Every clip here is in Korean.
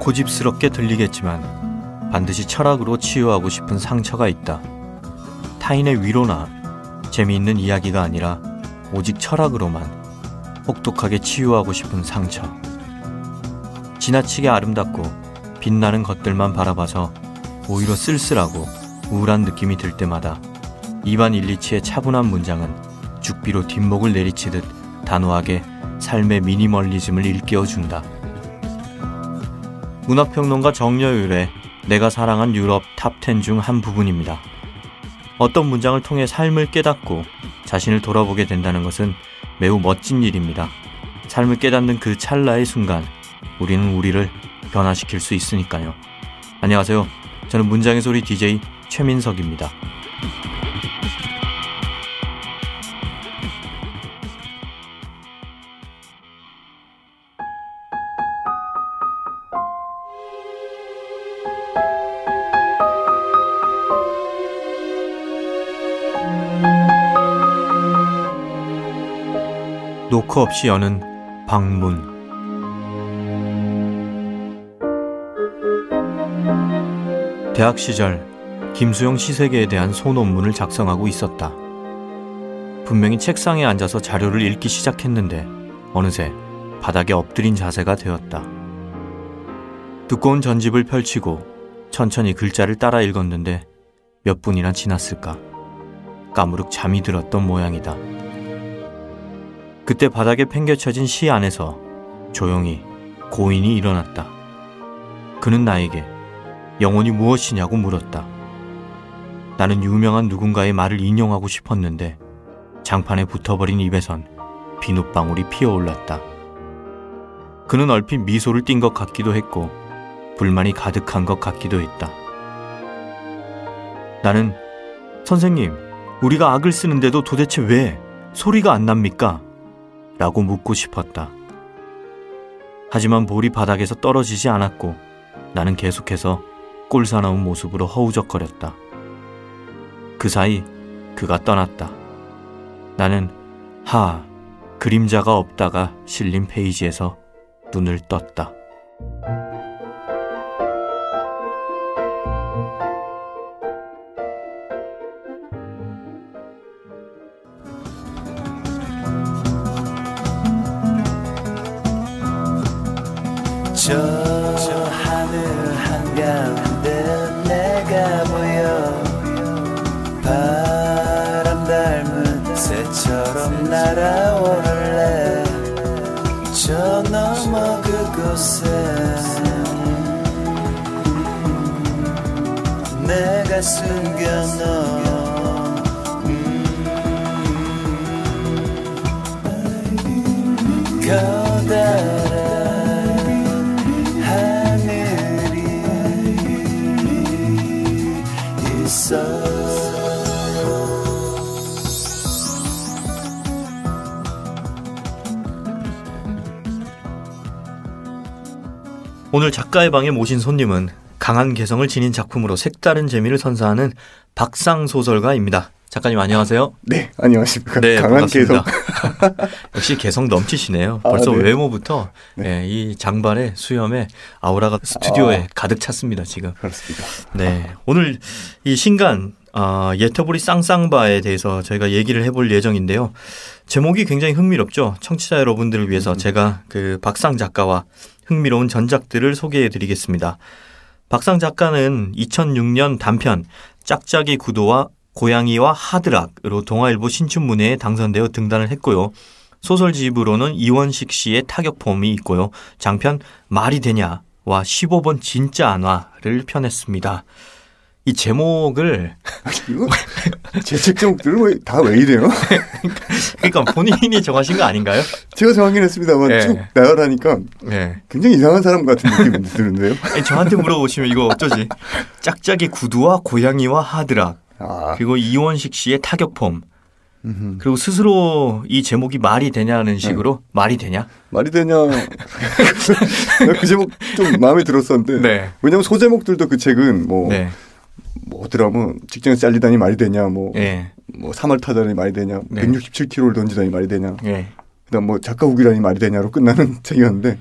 고집스럽게 들리겠지만 반드시 철학으로 치유하고 싶은 상처가 있다. 타인의 위로나 재미있는 이야기가 아니라 오직 철학으로만 혹독하게 치유하고 싶은 상처. 지나치게 아름답고 빛나는 것들만 바라봐서 오히려 쓸쓸하고 우울한 느낌이 들 때마다 이반 일리치의 차분한 문장은 죽비로 뒷목을 내리치듯 단호하게 삶의 미니멀리즘을 일깨워준다. 문학평론가 정여율의 내가 사랑한 유럽 탑10 중 한 부분입니다. 어떤 문장을 통해 삶을 깨닫고 자신을 돌아보게 된다는 것은 매우 멋진 일입니다. 삶을 깨닫는 그 찰나의 순간 우리는 우리를 변화시킬 수 있으니까요. 안녕하세요. 저는 문장의 소리 DJ 최민석입니다. 노크 없이 여는 방문. 대학 시절 김수용 시세계에 대한 소논문을 작성하고 있었다. 분명히 책상에 앉아서 자료를 읽기 시작했는데 어느새 바닥에 엎드린 자세가 되었다. 두꺼운 전집을 펼치고 천천히 글자를 따라 읽었는데 몇 분이나 지났을까. 까무룩 잠이 들었던 모양이다. 그때 바닥에 팽개쳐진 시 안에서 조용히 고인이 일어났다. 그는 나에게 영혼이 무엇이냐고 물었다. 나는 유명한 누군가의 말을 인용하고 싶었는데 장판에 붙어버린 입에선 비눗방울이 피어올랐다. 그는 얼핏 미소를 띈 것 같기도 했고 불만이 가득한 것 같기도 했다. 나는 선생님, 우리가 악을 쓰는데도 도대체 왜 소리가 안 납니까? 라고 묻고 싶었다. 하지만 볼이 바닥에서 떨어지지 않았고 나는 계속해서 꼴사나운 모습으로 허우적거렸다. 그 사이 그가 떠났다. 나는 그림자가 없다가 실린 페이지에서 눈을 떴다. 저 하늘 한가운데 내가 보여 바람 닮은 새처럼 날아오를래. 저 너머 그곳에 내가 숨겨놓은 커다란 오늘 작가의 방에 모신 손님은 강한 개성을 지닌 작품으로 색다른 재미를 선사하는 박상 소설가입니다. 작가님 안녕하세요. 네, 안녕하십니까. 네, 강한 반갑습니다. 개성. 역시 개성 넘치시네요. 벌써 네. 외모부터 네. 이 장발에 수염에 아우라가 스튜디오에 가득 찼습니다. 지금. 그렇습니다. 네, 오늘 이 신간 예터부리 쌍쌍바에 대해서 저희가 얘기를 해볼 예정인데요. 제목이 굉장히 흥미롭죠. 청취자 여러분들을 위해서 제가 그 박상 작가와 흥미로운 전작들을 소개해드리겠습니다. 박상 작가는 2006년 단편 짝짝이 구도와 고양이와 하드락으로 동아일보 신춘문예에 당선되어 등단을 했고요. 소설집으로는 이원식 씨의 타격폼이 있고요. 장편 말이 되냐와 15번 진짜 안와를 펴냈습니다. 이 제목을 이거 제 책 제목들은 다 왜 이래요? 그러니까 본인이 정하신 거 아닌가요? 제가 정하긴 했습니다만 네. 쭉 나열하니까 네. 굉장히 이상한 사람 같은 느낌이 드는데요. 아니, 저한테 물어보시면 이거 어쩌지? 짝짝이 구두와 고양이와 하드락 그리고 이원식 씨의 타격폼 그리고 스스로 이 제목이 말이 되냐는 식으로 말이 되냐? 말이 되냐. 그 제목 좀 마음에 들었었는데 네. 왜냐하면 소제목들도 그 책은 네. 뭐더라면 직장에서 잘리다니 말이 되냐 뭐 3월 타다니 말이 되냐 167km를 던지다니 말이 되냐 네. 그다음 뭐 작가 후기라니 말이 되냐로 끝나는 책이었는데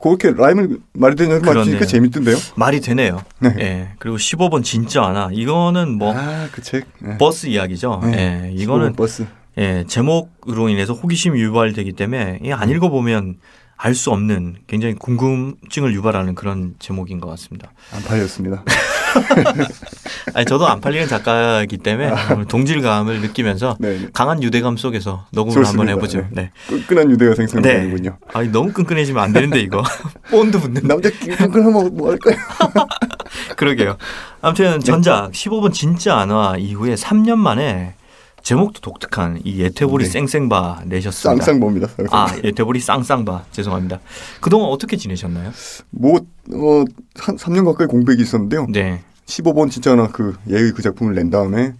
그렇게 라임을 말이 되냐고 맞추니까 재밌던데요. 말이 되네요. 네. 예. 그리고 15번 진짜 않아. 이거는 뭐 그 책. 네. 버스 이야기죠. 네. 예. 이거는 버스. 예, 제목으로 인해서 호기심이 유발되기 때문에 안 읽어보면 알 수 없는 굉장히 궁금증을 유발하는 그런 제목인 것 같습니다. 안 팔렸습니다. 아니, 저도 안 팔리는 작가이기 때문에 동질감을 느끼면서 네. 강한 유대감 속에서 녹음을 한번 해보죠. 네. 끈끈한 유대가 생성되는군요. 네. 아니, 너무 끈끈해지면 안 되는데 이거 본드 붙는. 남자 끈끈하면 뭐 할까요? 그러게요. 아무튼 전작 15번 진짜 안 와 이후에 3년 만에 제목도 독특한 이 예태보리 쌩쌩바 내셨습니다. 쌍쌍바입니다. 예태보리 쌍쌍바. 죄송합니다. 그동안 어떻게 지내셨나요? 한 3년 가까이 공백이 있었는데요. 네. 15번 진짜 하나 예의 그 작품을 낸 다음에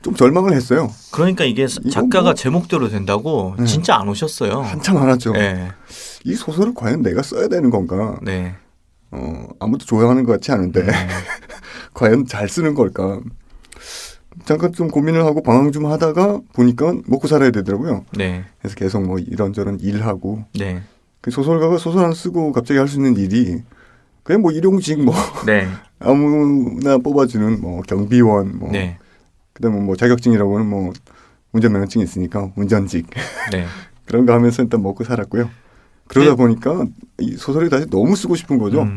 좀 절망을 했어요. 그러니까 이게 작가가 제목대로 된다고 진짜 안 오셨어요. 한참 안 왔죠. 네. 이 소설을 과연 내가 써야 되는 건가? 네. 아무도 좋아하는 것 같지 않은데 과연 잘 쓰는 걸까? 잠깐 좀 고민을 하고 방황 좀 하다가 보니까 먹고 살아야 되더라고요. 네. 그래서 계속 뭐 이런저런 일하고 네. 그 소설가가 소설 안 쓰고 갑자기 할 수 있는 일이 그냥 뭐 일용직 뭐 네. 아무나 뽑아주는 뭐 경비원 뭐 네. 그다음에 뭐 자격증이라고는 뭐 운전면허증이 있으니까 운전직 네. 그런 거 하면서 일단 먹고 살았고요. 그러다 보니까 이 소설이 다시 너무 쓰고 싶은 거죠.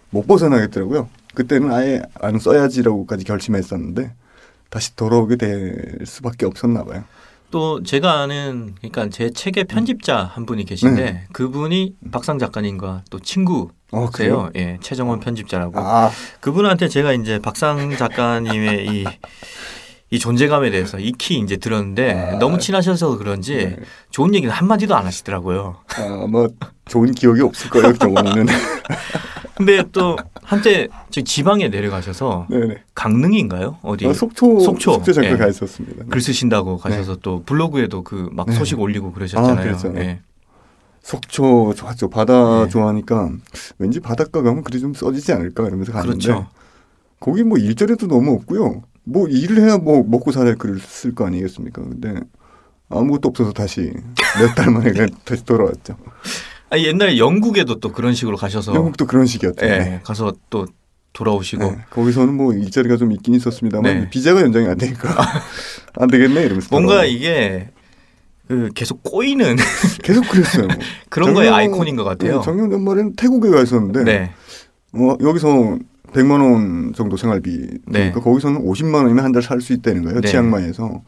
못 벗어나겠더라고요. 그때는 아예 안 써야지라고까지 결심했었는데 다시 돌아오게 될 수밖에 없었나 봐요. 또 제가 아는 그러니까 제 책의 편집자 한 분이 계신데 네. 그분이 박상 작가님과 또 친구세요. 예, 최정원 편집자라고. 그분한테 제가 이제 박상 작가님의 이 존재감에 대해서 익히 이제 들었는데 너무 친하셔서 그런지 좋은 얘기는 한 마디도 안 하시더라고요. 뭐 좋은 기억이 없을 거예요, 정원이는. 근데 또 한때 저희 지방에 내려가셔서 네네. 강릉인가요? 어디? 속초 잠깐 가 있었습니다. 글 쓰신다고 가셔서 또 블로그에도 그 막 소식 올리고 그러셨잖아요. 그렇죠. 네. 속초 좋았죠. 바다 좋아하니까 왠지 바닷가 가면 글이 좀 써지지 않을까 이러면서 갔는데 그렇죠. 거기 뭐 일자리도 너무 없고요. 뭐 일을 해야 뭐 먹고 살아야 글을 쓸 거 아니겠습니까? 근데 아무것도 없어서 다시 몇 달 만에 그냥 다시 돌아왔죠. 옛날에 영국에도 또 그런 식으로 가셔서 영국도 그런 식이었죠. 네. 가서 또 돌아오시고 거기서는 뭐 일자리가 좀 있긴 있었습니다만 비자가 연장이 안 되니까 안 되겠네 이러면서 뭔가 돌아오고. 이게 계속 꼬이는 계속 그랬어요. 그런 거의 아이콘인 것 같아요. 작년 연말에는 태국에 가 있었는데 여기서 100만 원 정도 생활비 그러니까 거기서는 50만 원이면 한 달 살 수 있다는 거예요. 치앙마이에서.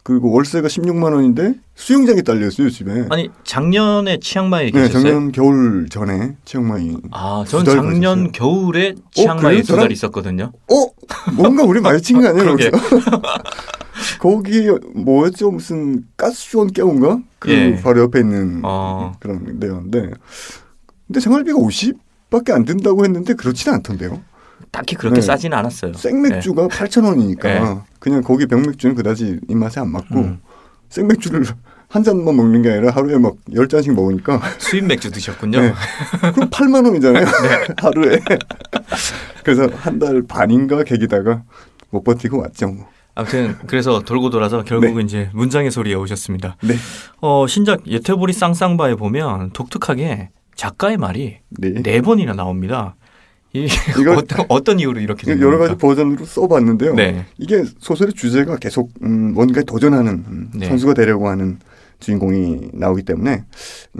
그리고 월세가 16만 원인데 수영장이 딸렸어요 집에. 아니 작년에 치앙마이에 계셨어요? 작년 겨울 전에 치앙마이. 저는 작년 겨울에 치앙마이에 2달 있었거든요. 뭔가 우리 마주친 거 아니에요? 거기 뭐였죠? 무슨 가스수원 깨운가? 바로 옆에 있는 그런 데였는데 근데 생활비가 50밖에 안 든다고 했는데 그렇지는 않던데요. 딱히 그렇게 싸지는 않았어요. 생맥주가 8,000원이니까 그냥 거기 병맥주는 그다지 입맛에 안 맞고 생맥주를 한 잔만 먹는 게 아니라 하루에 막 10잔씩 먹으니까 수입 맥주 드셨군요. 그럼 8만 원이잖아요. 하루에. 그래서 한 달 반인가 계기다가 못 버티고 왔죠. 뭐. 아무튼 그래서 돌고 돌아서 결국은 이제 문장의 소리에 오셨습니다. 신작 예태보리 쌍쌍바에 보면 독특하게 작가의 말이 4번이나 나옵니다. 이거 어떤 이유로 이렇게 됩니까? 여러 가지 버전으로 써봤는데요. 이게 소설의 주제가 계속 뭔가에 도전하는 선수가 되려고 하는 주인공이 나오기 때문에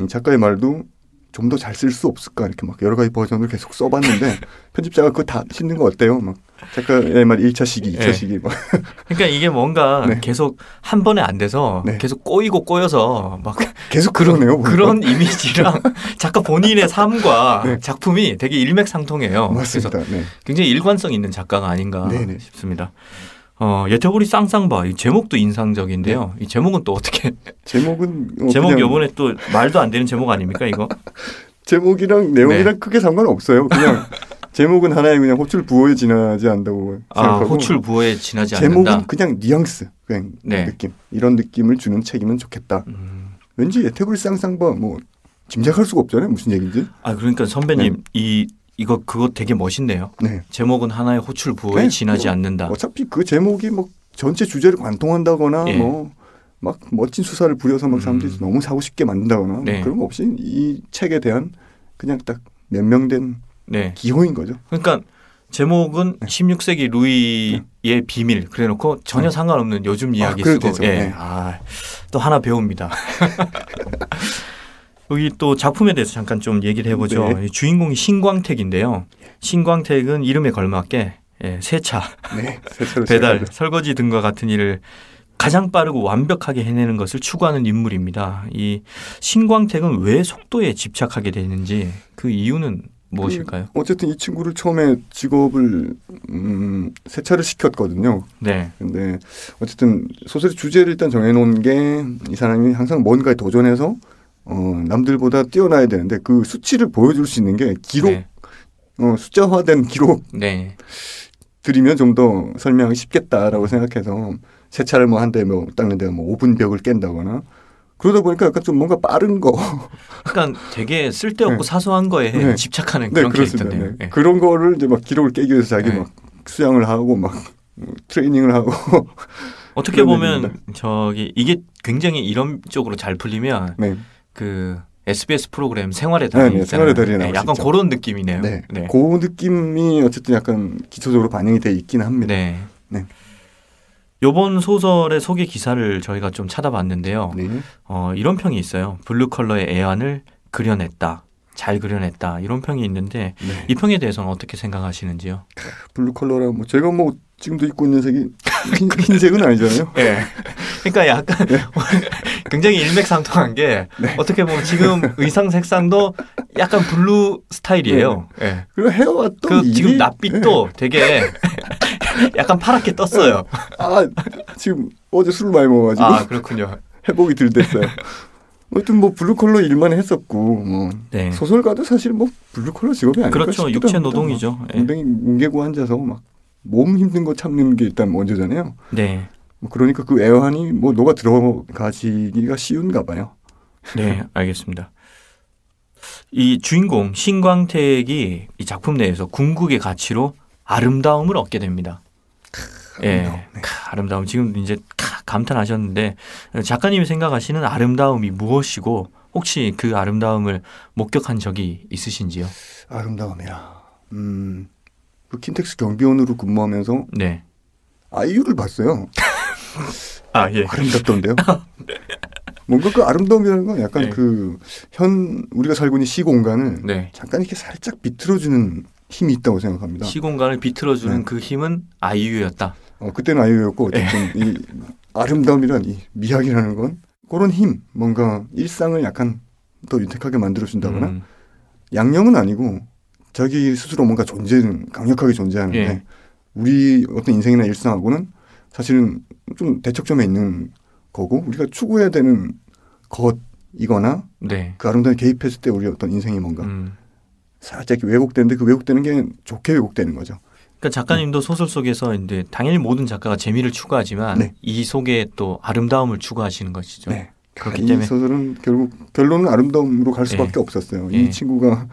작가의 말도 좀 더 잘 쓸 수 없을까 이렇게 막 여러 가지 버전을 계속 써봤는데 편집자가 그거 다 씻는 거 어때요? 막 작가의 말 1차 시기, 2차 시기 막. 그러니까 이게 뭔가 계속 한 번에 안 돼서 계속 꼬여서 막 계속 그러네요. 그런 이미지랑 작가 본인의 삶과 작품이 되게 일맥상통해요. 맞습니다. 그래서 굉장히 일관성 있는 작가가 아닌가 싶습니다. 예태보리 쌍쌍바 이 제목도 인상적인데요. 이 제목은 또 어떻게? 제목은 제목 요번에 또 말도 안 되는 제목 아닙니까 이거? 제목이랑 내용이랑 크게 상관없어요. 그냥 제목은 하나의 그냥 호출 부호에 지나지 않는다고 생각하고. 호출 부호에 지나지 않는다. 제목은 그냥 뉘앙스, 그냥 느낌. 이런 느낌을 주는 책이면 좋겠다. 왠지 예태보리 쌍쌍바 뭐 짐작할 수가 없잖아요. 무슨 얘기인지. 그러니까 선배님 그거 되게 멋있네요. 제목은 하나의 호출 부호에 지나지 않는다. 어차피 그 제목이 뭐 전체 주제를 관통한다거나 뭐 막 멋진 수사를 부려서 막 사람들이 너무 사고 싶게 만든다거나 뭐 그런 거 없이 이 책에 대한 그냥 딱 몇명된 네. 기호인 거죠. 그러니까 제목은 16세기 루이의 비밀 그래놓고 전혀 상관없는 요즘 이야기 쓰고 예. 또 하나 배웁니다. 여기 또 작품에 대해서 잠깐 좀 얘기를 해보죠. 네. 주인공이 신광택인데요. 신광택은 이름에 걸맞게 세차, 배달, 설거지 등과 같은 일을 가장 빠르고 완벽하게 해내는 것을 추구하는 인물입니다. 이 신광택은 왜 속도에 집착하게 되는지 그 이유는 무엇일까요? 어쨌든 이 친구를 처음에 직업을 세차를 시켰거든요. 네. 근데 어쨌든 소설의 주제를 일단 정해놓은 게 이 사람이 항상 뭔가에 도전해서 남들보다 뛰어나야 되는데 그 수치를 보여줄 수 있는 게 기록, 네. 숫자화된 기록 네. 드리면 좀 더 설명하기 쉽겠다라고 생각해서 세차를 뭐 한 대 뭐 닦는데 뭐 5분 벽을 깬다거나 그러다 보니까 약간 좀 뭔가 빠른 거. 그러니까 되게 쓸데없고 네. 사소한 거에 네. 집착하는 그런 캐릭터네요. 네. 네. 그런 거를 이제 막 기록을 깨기 위해서 자기 막 수양을 하고 막 트레이닝을 하고. 어떻게 보면 저기 이게 굉장히 이런 쪽으로 잘 풀리면 그 SBS 프로그램 생활의 달인 생활의 달인 약간 그런 느낌이네요. 네. 그 느낌이 어쨌든 약간 기초적으로 반영이 돼 있긴 합니다. 네. 이번 소설의 소개 기사를 저희가 좀 찾아봤는데요. 네. 이런 평이 있어요. 블루 컬러의 애환을 그려냈다. 잘 그려냈다. 이런 평이 있는데 이 평에 대해서는 어떻게 생각하시는지요? 블루 컬러라 뭐 제가 뭐 지금도 입고 있는 색이 흰색은 아니잖아요. 네. 그러니까 약간 굉장히 일맥상통한 게 어떻게 보면 지금 의상 색상도 약간 블루 스타일이에요. 네. 그리고 헤어가 또 그 지금 낯빛도 되게 약간 파랗게 떴어요. 지금 어제 술을 많이 먹어가지고. 그렇군요. 회복이 덜 됐어요. 하여튼 뭐 블루 컬러 일만 했었고 뭐 소설가도 사실 뭐 블루 컬러 직업이 아닐까 그렇죠. 육체 노동이죠. 엉덩이 뭉개고 앉아서 막 몸 힘든 거 참는 게 일단 먼저잖아요. 네. 뭐 그러니까 그 애환이 뭐 녹아 들어가시기가 쉬운가 봐요. 네, 알겠습니다. 이 주인공 신광택이 이 작품 내에서 궁극의 가치로 아름다움을 얻게 됩니다. 아름다움. 지금 이제 감탄하셨는데 작가님이 생각하시는 아름다움이 무엇이고 혹시 그 아름다움을 목격한 적이 있으신지요? 아름다움이라. 그 킨텍스 경비원으로 근무하면서 아이유를 봤어요. 예. 아름답던데요. 뭔가 그 아름다움이라는 건 약간 우리가 살고 있는 시공간을 잠깐 이렇게 살짝 비틀어주는 힘이 있다고 생각합니다. 시공간을 비틀어주는 그 힘은 아이유였다. 그때는 아이유였고 어쨌든 이 아름다움이란 이 미학이라는 건 그런 힘, 뭔가 일상을 약간 더 윤택하게 만들어준다거나 양념은 아니고 자기 스스로 뭔가 강력하게 존재하는데 우리 어떤 인생이나 일상하고는 사실은 좀 대척점에 있는 거고 우리가 추구해야 되는 것이거나 그 아름다움에 개입했을 때 우리 어떤 인생이 뭔가 살짝 왜곡되는데 그 왜곡되는 게 좋게 왜곡되는 거죠. 그러니까 작가님도 소설 속에서 이제 당연히 모든 작가가 재미를 추구하지만 이 속에 또 아름다움을 추구하시는 것이죠. 그렇기 때문에 이 소설은 결국 결론은 아름다움으로 갈 수밖에 없었어요. 이 친구가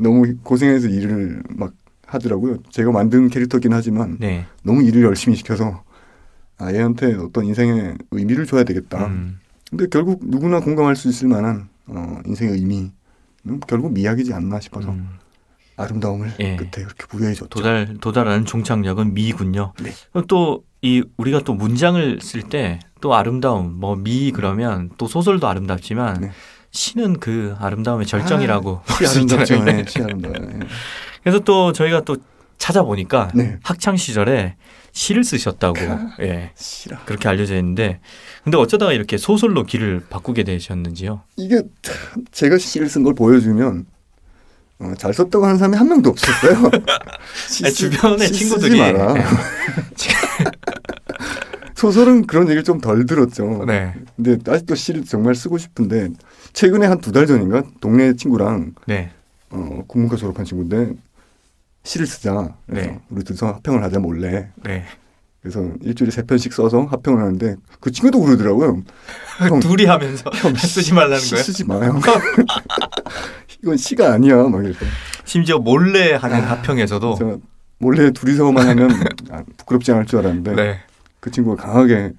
너무 고생해서 일을 막 하더라고요. 제가 만든 캐릭터긴 하지만 너무 일을 열심히 시켜서 얘한테 어떤 인생의 의미를 줘야 되겠다. 근데 결국 누구나 공감할 수 있을 만한 인생의 의미는 결국 미학이지 않나 싶어서 아름다움을 끝에 이렇게 부여해줬죠. 도달하는 종착역은 미군요. 또 우리가 또 문장을 쓸 때 또 아름다움, 미 그러면 또 소설도 아름답지만 시는 그 아름다움의 절정이라고 시 아름답죠. 시 아름다워요. 그래서 또 저희가 또 찾아보니까 학창 시절에 시를 쓰셨다고 그렇게 알려져 있는데 근데 어쩌다가 이렇게 소설로 길을 바꾸게 되셨는지요? 이게 참 제가 시를 쓴 걸 보여주면 잘 썼다고 하는 사람이 한 명도 없었어요. 주변에 친구들이 쓰지 마라. 소설은 그런 얘기를 좀 덜 들었죠. 근데 아직도 시를 정말 쓰고 싶은데 최근에 한 2달 전인가 동네 친구랑 국문과 졸업한 친구인데 시를 쓰자. 우리 둘이서 합평을 하자 몰래. 그래서 일주일에 3편씩 써서 합평을 하는데 그 친구도 그러더라고요. 둘이 하면서 쓰지 말라는 거예요? 쓰지 마요. 이건 시가 아니야. 막 이래서. 심지어 몰래 하는 합평에서도 몰래 둘이서만 하면 부끄럽지 않을 줄 알았는데 그 친구가 강하게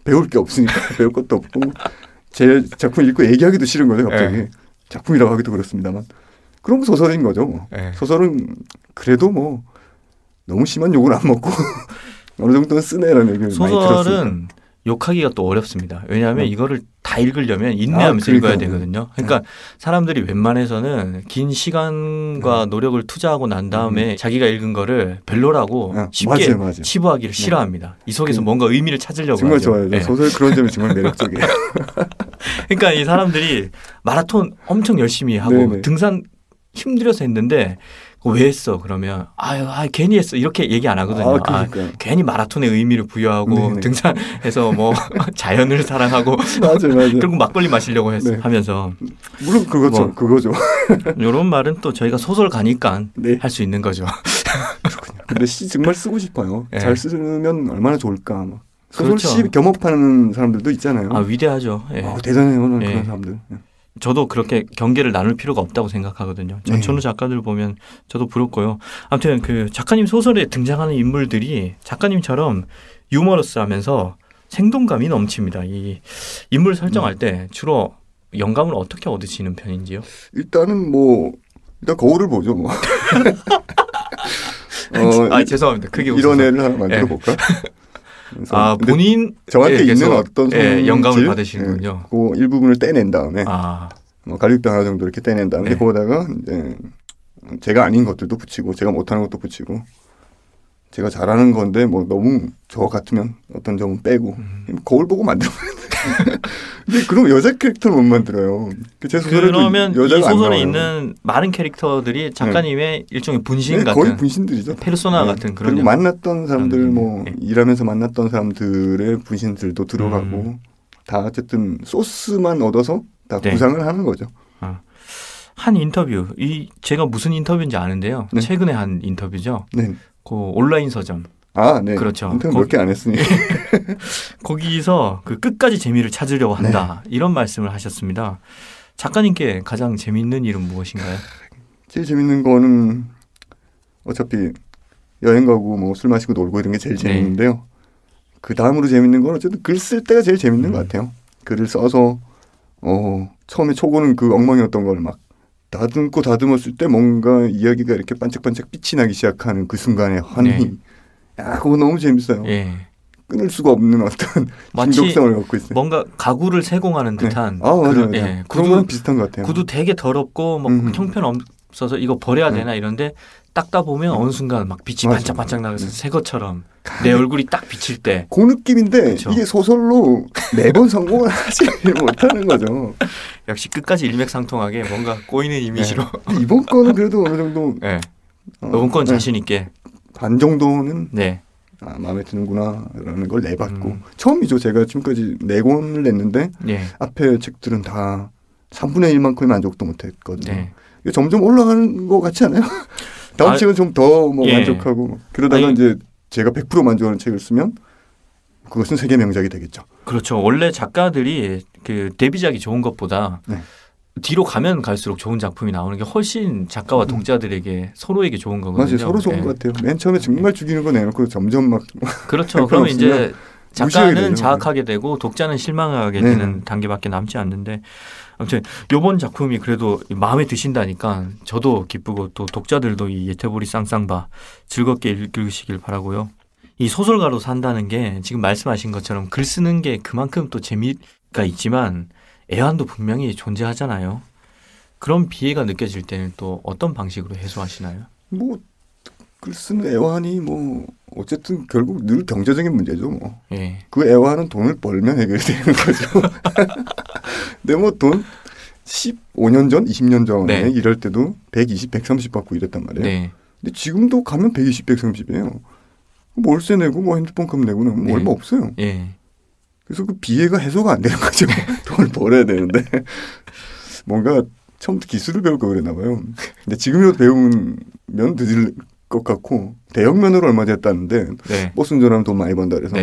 배울 게 없으니까 배울 것도 없고 제 작품 읽고 얘기하기도 싫은 거예요. 갑자기 작품이라고 하기도 그렇습니다만 그럼 소설인 거죠. 네. 소설은 그래도 뭐 너무 심한 욕을 안 먹고 어느 정도는 쓰네라는 얘기를 많이 들었으니까. 소설은 욕하기가 또 어렵습니다. 왜냐하면 이거를 다 읽으려면 인내하면서 읽어야 되거든요. 그러니까 사람들이 웬만해서는 긴 시간과 노력을 투자하고 난 다음에 자기가 읽은 거를 별로라고 쉽게 맞아요. 치부하기를 싫어합니다. 이 속에서 뭔가 의미를 찾으려고 정말 하죠. 좋아요. 네. 소설 그런 점이 정말 매력적이에요. 그러니까 이 사람들이 마라톤 엄청 열심히 하고 네네. 등산 힘들어서 했는데 왜 했어? 그러면 괜히 했어 이렇게 얘기 안 하거든요. 괜히 마라톤의 의미를 부여하고 네네. 등산해서 뭐 자연을 사랑하고 맞아요. 결국 막걸리 마시려고 하면서 물론 그거죠. 이런 말은 또 저희가 소설 가니까 할 수 있는 거죠. 그렇군요. 근데 시 정말 쓰고 싶어요. 잘 쓰면 얼마나 좋을까. 소설 그렇죠. 시 겸업하는 사람들도 있잖아요. 위대하죠. 대단해요. 그런 사람들. 저도 그렇게 경계를 나눌 필요가 없다고 생각하거든요. 전천후 작가들 보면 저도 부럽고요. 아무튼 그 작가님 소설에 등장하는 인물들이 작가님처럼 유머러스하면서 생동감이 넘칩니다. 이 인물 설정할 때 주로 영감을 어떻게 얻으시는 편인지요? 일단 거울을 보죠. 죄송합니다. 크게 이런 애를 하나 만들어 볼까? 본인 저한테 있는 어떤 영감을 받으시는군요. 그 일부분을 떼낸 다음에 갈릭병 하나 정도 이렇게 떼낸 다음에 거기다가 이제 제가 아닌 것들도 붙이고 제가 못하는 것도 붙이고 제가 잘하는 건데 너무 저 같으면 어떤 점은 빼고 거울 보고 만들면 근데 그럼 여자 캐릭터는 못 만들어요. 제 그러면 이 소설에 있는 많은 캐릭터들이 작가님의 일종의 분신 같은 거의 분신들이죠. 페르소나 같은 그런 그리고 만났던 사람들 일하면서 만났던 사람들의 분신들도 들어가고 다 어쨌든 소스만 얻어서 다 구상을 하는 거죠. 한 인터뷰 제가 무슨 인터뷰인지 아는데요. 최근에 한 인터뷰죠. 그 온라인 서점. 네. 그렇죠. 인터뷰 몇 개 안 했으니. 거기서 그 끝까지 재미를 찾으려고 한다. 이런 말씀을 하셨습니다. 작가님께 가장 재미있는 일은 무엇인가요? 제일 재미있는 거는 어차피 여행 가고 술 마시고 놀고 이런 게 제일 재미있는데요. 그 다음으로 재미있는 건 어쨌든 글 쓸 때가 제일 재미있는 것 같아요. 글을 써서 처음에 초고는 그 엉망이었던 걸 막 다듬었을 때 뭔가 이야기가 이렇게 반짝반짝 빛이 나기 시작하는 그 순간의 환희. 그거 너무 재밌어요. 끊을 수가 없는 어떤 중독성을 갖고 있어요. 뭔가 가구를 세공하는 듯한 맞아요. 그런 건 비슷한 것 같아요. 구두 되게 더럽고 형편없어서 이거 버려야 되나 이런데 닦다 보면 어느 순간 막 빛이 반짝반짝 나면서 새 것처럼 내 얼굴이 딱 비칠 때 그 느낌인데 그렇죠. 이게 소설로 매번 성공을 하지 못하는 거죠. 역시 끝까지 일맥상통하게 뭔가 꼬이는 이미지로 이번 거는 그래도 어느 정도 이번 건 자신 있게 반 정도는 마음에 드는구나라는 걸 내봤고 처음이죠. 제가 지금까지 4권을 냈는데 앞에 책들은 다 3분의 1만큼의 만족도 못했거든요. 이게 점점 올라가는 것 같지 않아요? 다음 책은 좀 더 만족하고 그러다가 이제 제가 100% 만족하는 책을 쓰면 그것은 세계 명작이 되겠죠. 그렇죠. 원래 작가들이 그 데뷔작이 좋은 것보다 뒤로 가면 갈수록 좋은 작품이 나오는 게 훨씬 작가와 독자들에게 서로에게 좋은 거거든요. 맞아요. 서로 좋은 것 같아요. 맨 처음에 정말 죽이는 거 내놓고 점점 막 그렇죠. 그러면 이제 작가는 자학하게 되고 독자는 실망하게 되는 단계밖에 남지 않는데 아무튼 이번 작품이 그래도 마음에 드신다니까 저도 기쁘고 또 독자들도 이 예태보리 쌍쌍바 즐겁게 읽으시길 바라고요. 이 소설가로 산다는 게 지금 말씀하신 것처럼 글 쓰는 게 그만큼 또 재미가 있지만 애환도 분명히 존재하잖아요. 그런 비애가 느껴질 때는 또 어떤 방식으로 해소하시나요? 글 쓰는 애환이 어쨌든 결국 늘 경제적인 문제죠. 그 애환은 돈을 벌면 해결이 되는 거죠. 근데 돈 15년 전, 20년 전에 이럴 때도 120, 130 받고 이랬단 말이에요. 근데 지금도 가면 120, 130이에요. 월세 내고 핸드폰 값 내고는 얼마 없어요. 그래서 그 비애가 해소가 안 되는 거죠. 돈을 벌어야 되는데 뭔가 처음부터 기술을 배울 거 그랬나 봐요. 근데 지금이라도 배우면 늦을 것 같고 대형면허를 얼마 전에 땄는데 버스 운전하면 돈 많이 번다 그래서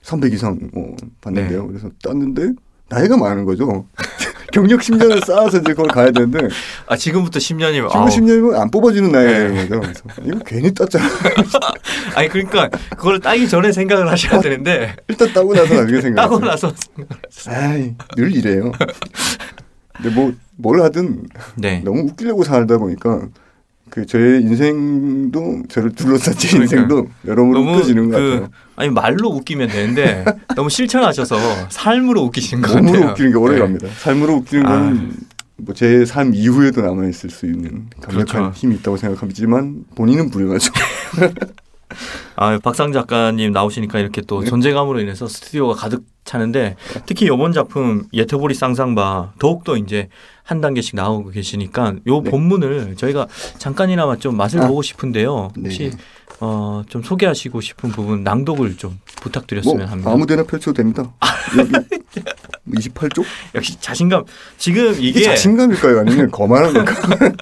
300 이상 받는데요. 그래서 땄는데 나이가 많은 거죠. 경력 10년을 쌓아서 이제 그걸 가야 되는데 지금부터 10년이면 지금 10년이면 안 뽑아주는 나이가 되는 거죠. 그래서 이거 괜히 땄잖아. 아니 그러니까 그걸 따기 전에 생각을 하셔야 되는데 일단 따고 나서 나중에 생각. 따고 나서 늘 이래요. 근데 뭐 뭘 하든 네. 너무 웃기려고 살다 보니까 그 저의 인생도 저를 둘러싼 제 인생도 여러모로 웃겨지는 것 같아요. 아니 말로 웃기면 되는데 너무 실천하셔서 삶으로 웃기시는 것 같아요. 몸으로 웃기는 게 오래 갑니다. 삶으로 웃기는 건 뭐 제 삶 이후에도 남아 있을 수 있는 강력한 그렇죠. 힘이 있다고 생각하지만 본인은 불행하죠. 박상 작가님 나오시니까 이렇게 또 존재감으로 인해서 스튜디오가 가득 차는데 특히 이번 작품 예터보리 쌍쌍바 더욱더 이제 한 단계씩 나오고 계시니까 요 본문을 저희가 잠깐이나마 좀 맛을 보고 싶은데요. 혹시 좀 소개하시고 싶은 부분 낭독을 좀 부탁드렸으면 합니다. 아무데나 펼쳐도 됩니다. 여기 28쪽? 역시 자신감. 지금 이게 자신감일까요? 아니면 거만한 걸까요?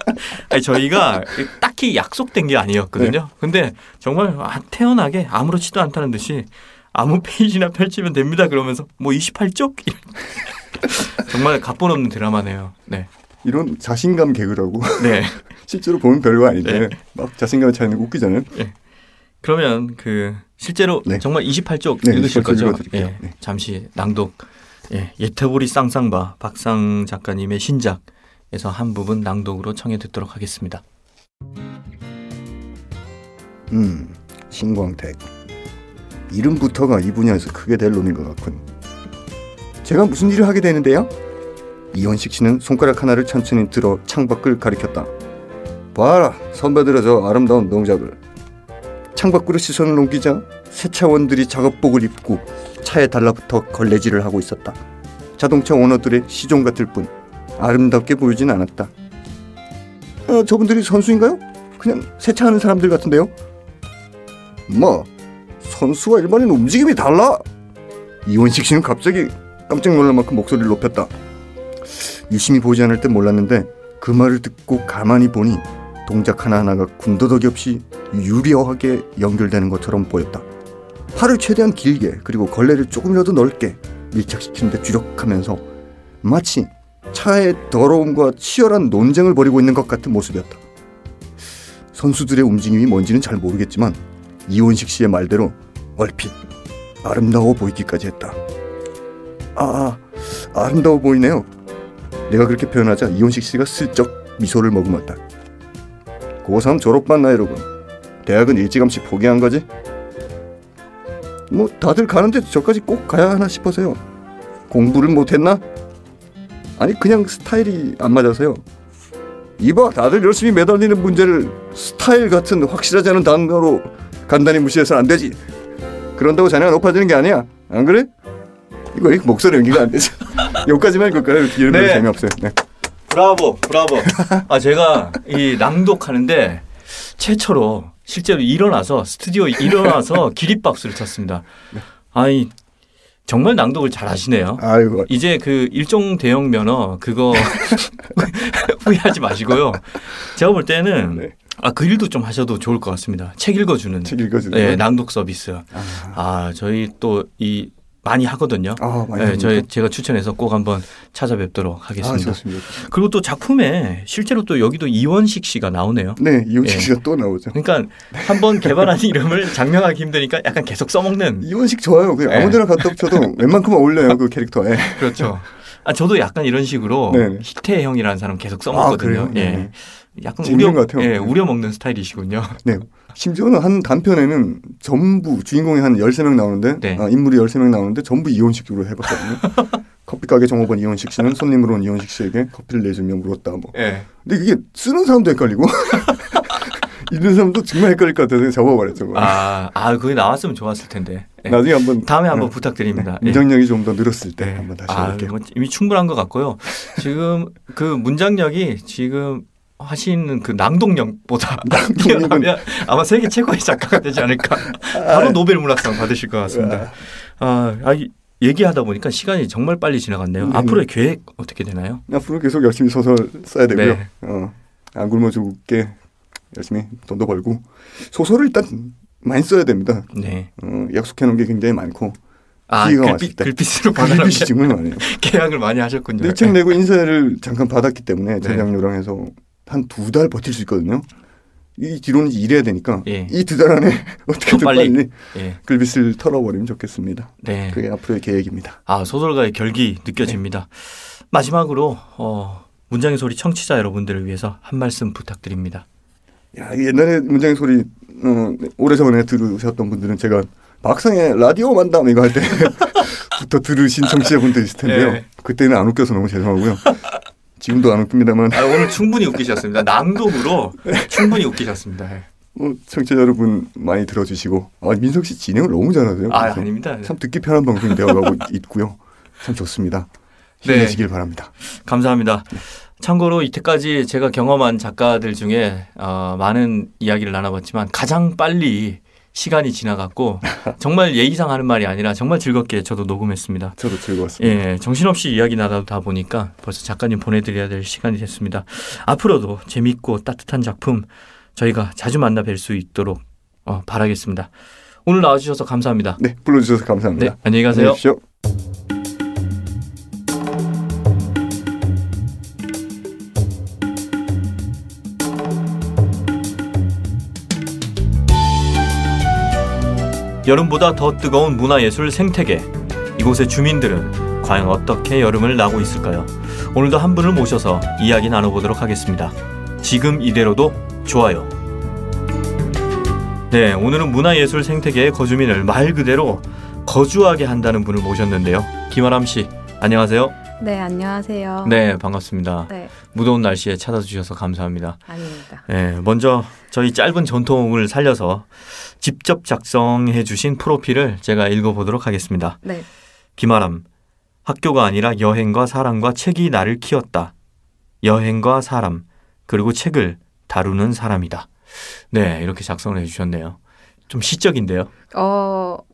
아니, 저희가 딱히 약속된 게 아니었거든요. 근데 정말 태연하게 아무렇지도 않다는 듯이 아무 페이지나 펼치면 됩니다. 그러면서 뭐 28쪽? 정말 각본 없는 드라마네요. 네. 이런 자신감 개그라고. 네. 실제로 보면 별거 아닌데 막 자신감을 찾는 거 웃기잖아요. 네. 그러면 실제로 정말 28쪽 읽으실 거죠? 네. 잠시 낭독. 예터보리 쌍쌍바 박상 작가님의 신작에서 한 부분 낭독으로 청해 듣도록 하겠습니다. 신광택. 이름부터가 이 분야에서 크게 될 놈인 것 같군. 제가 무슨 일을 하게 되는데요? 이원식 씨는 손가락 하나를 천천히 들어 창밖을 가리켰다. 봐라, 선배들의 저 아름다운 동작을. 창밖으로 시선을 옮기자 세차원들이 작업복을 입고 차에 달라붙어 걸레질을 하고 있었다. 자동차 오너들의 시종 같을 뿐 아름답게 보이진 않았다. 저분들이 선수인가요? 그냥 세차하는 사람들 같은데요? 뭐 선수와 일반인 움직임이 달라. 이원식 씨는 갑자기 깜짝 놀랄 만큼 목소리를 높였다. 유심히 보지 않을 땐 몰랐는데 그 말을 듣고 가만히 보니 동작 하나하나가 군더더기 없이 유려하게 연결되는 것처럼 보였다. 팔을 최대한 길게 그리고 걸레를 조금이라도 넓게 밀착시키는 데 주력하면서 마치 차의 더러움과 치열한 논쟁을 벌이고 있는 것 같은 모습이었다. 선수들의 움직임이 뭔지는 잘 모르겠지만 이원식 씨의 말대로 얼핏 아름다워 보이기까지 했다. 아름다워 보이네요. 내가 그렇게 표현하자 이원식 씨가 슬쩍 미소를 머금었다. 고3 졸업반 나이로군. 대학은 일찌감치 포기한 거지? 뭐 다들 가는데 저까지 꼭 가야 하나 싶어서요. 공부를 못했나? 아니 그냥 스타일이 안 맞아서요. 이봐, 다들 열심히 매달리는 문제를 스타일 같은 확실하지 않은 단어로 간단히 무시해서는 안 되지. 그런다고 자네가 높아지는 게 아니야. 안 그래? 이거 목소리 연기가 안 되죠. 여기까지만 읽을까요? 뒤에는 별로 재미없어요. 네. 브라보. 제가 이 낭독하는데 최초로 실제로 스튜디오에 일어나서 기립박수를 쳤습니다. 아니 정말 낭독을 잘 하시네요. 아이고. 이제 그 일종 대형 면허 그거 후회하지 마시고요. 제가 볼 때는 그 일도 좀 하셔도 좋을 것 같습니다. 책 읽어주는 낭독 서비스. 저희 또 많이 하거든요. 제가 추천해서 꼭 한번 찾아뵙도록 하겠습니다. 그리고 또 작품에 실제로 또 여기도 이원식 씨가 나오네요. 네, 이원식 씨가 또 나오죠. 그러니까 한번 개발한 이름을 장명하기 힘드니까 약간 계속 써먹는. 이원식 좋아요. 그냥 아무데나 갖다 붙여도 웬만큼은 어울려요, 그 캐릭터에. 그렇죠. 저도 약간 이런 식으로 희태형이라는 사람 계속 써먹거든요. 약간 우려 먹는 스타일이시군요. 네. 심지어는 한 단편에는 전부 주인공이 한 13명 나오는데 인물이 13명 나오는데 전부 이원식으로 해봤거든요. 커피가게 종업원 이원식 씨는 손님으로 온 이원식 씨에게 커피를 내주며 물었다. 근데 이게 쓰는 사람도 헷갈리고 읽는 사람도 정말 헷갈릴 것 같아서 접어버렸죠. 그게 나왔으면 좋았을 텐데. 나중에 다음에 한번 부탁드립니다. 문장력이 좀 더 늘었을 때 한번 다시 해볼게요. 이미 충분한 것 같고요. 지금 그 문장력이 지금 하시는 그 낭독력보다 뛰어나면 아마 세계 최고의 작가가 되지 않을까. 바로 노벨 문학상 받으실 것 같습니다. 얘기하다 보니까 시간이 정말 빨리 지나갔네요. 앞으로의 계획 어떻게 되나요? 앞으로 계속 열심히 소설 써야 되고요. 안 굶어 죽게 열심히 돈도 벌고 소설을 일단 많이 써야 됩니다. 약속해놓은 게 굉장히 많고 글빛으로 받아라. 글빛이 정말 많아요. 계약을 많이 하셨군요. 내 책 내고 인쇄를 잠깐 받았기 때문에 제작료랑 해서 한 2달 버틸 수 있거든요. 이 뒤로는 일해야 되니까 이 2달 안에 어떻게든 빨리 글빛을 털어버리면 좋겠습니다. 그게 앞으로의 계획입니다. 소설가의 결기 느껴집니다. 마지막으로 문장의 소리 청취자 여러분들을 위해서 한 말씀 부탁드립니다. 야, 옛날에 문장의 소리 오래전에 들으셨던 분들은 제가 막상에 라디오 만담 이거 할 때부터 들으신 청취자분들 있을 텐데요. 네. 그때는 안 웃겨서 너무 죄송하고요. 지금도 안 웃깁니다만. 오늘 충분히 웃기셨습니다. 낭독으로 충분히 웃기셨습니다. 청취자 여러분 많이 들어주시고 민석 씨 진행을 너무 잘하세요. 아닙니다. 참 듣기 편한 방송이 되어가고 있고요. 참 좋습니다. 힘내시길 바랍니다. 감사합니다. 참고로 이때까지 제가 경험한 작가들 중에 많은 이야기를 나눠봤지만 가장 빨리 시간이 지나갔고 정말 예의상 하는 말이 아니라 정말 즐겁게 저도 녹음했습니다. 저도 즐거웠습니다. 예, 정신없이 이야기 나누다 보니까 벌써 작가님 보내드려야 될 시간이 됐습니다. 앞으로도 재미있고 따뜻한 작품 저희가 자주 만나 뵐 수 있도록 바라겠습니다. 오늘 나와주셔서 감사합니다. 네, 불러주셔서 감사합니다. 네, 안녕히 가세요. 안녕히 계십시오. 여름보다 더 뜨거운 문화예술 생태계. 이곳의 주민들은 과연 어떻게 여름을 나고 있을까요? 오늘도 한 분을 모셔서 이야기 나눠보도록 하겠습니다. 지금 이대로도 좋아요. 네, 오늘은 문화예술 생태계의 거주민을 말 그대로 거주하게 한다는 분을 모셨는데요. 김아람 씨, 안녕하세요. 네, 안녕하세요. 네, 반갑습니다. 네. 무더운 날씨에 찾아주셔서 감사합니다. 아닙니다. 네, 먼저 저희 짧은 전통을 살려서 직접 작성해 주신 프로필을 제가 읽어보도록 하겠습니다. 네. 김아람, 학교가 아니라 여행과 사람과 책이 나를 키웠다. 여행과 사람, 그리고 책을 다루는 사람이다. 네, 이렇게 작성을 해주셨네요. 좀 시적인데요.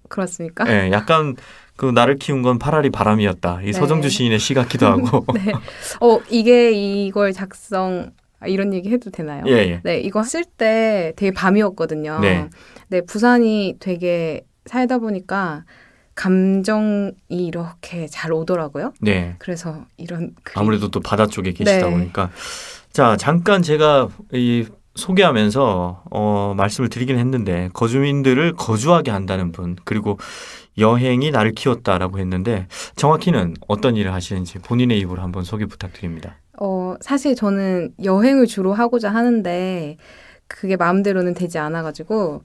그렇습니까? 네, 약간 그 나를 키운 건 파라리 바람이었다. 이 서정주 시인의 시 같기도 하고. 네. 이걸 이런 얘기 해도 되나요? 예. 네, 이거 쓸 때 되게 밤이었거든요. 네. 네, 부산이 되게 살다 보니까 감정이 이렇게 잘 오더라고요. 네. 그래서 이런 아무래도 또 바다 쪽에 계시다 보니까. 자, 잠깐 제가 소개하면서 말씀을 드리긴 했는데 거주민들을 거주하게 한다는 분, 그리고 여행이 나를 키웠다라고 했는데 정확히는 어떤 일을 하시는지 본인의 입으로 한번 소개 부탁드립니다. 사실 저는 여행을 주로 하고자 하는데 그게 마음대로는 되지 않아가지고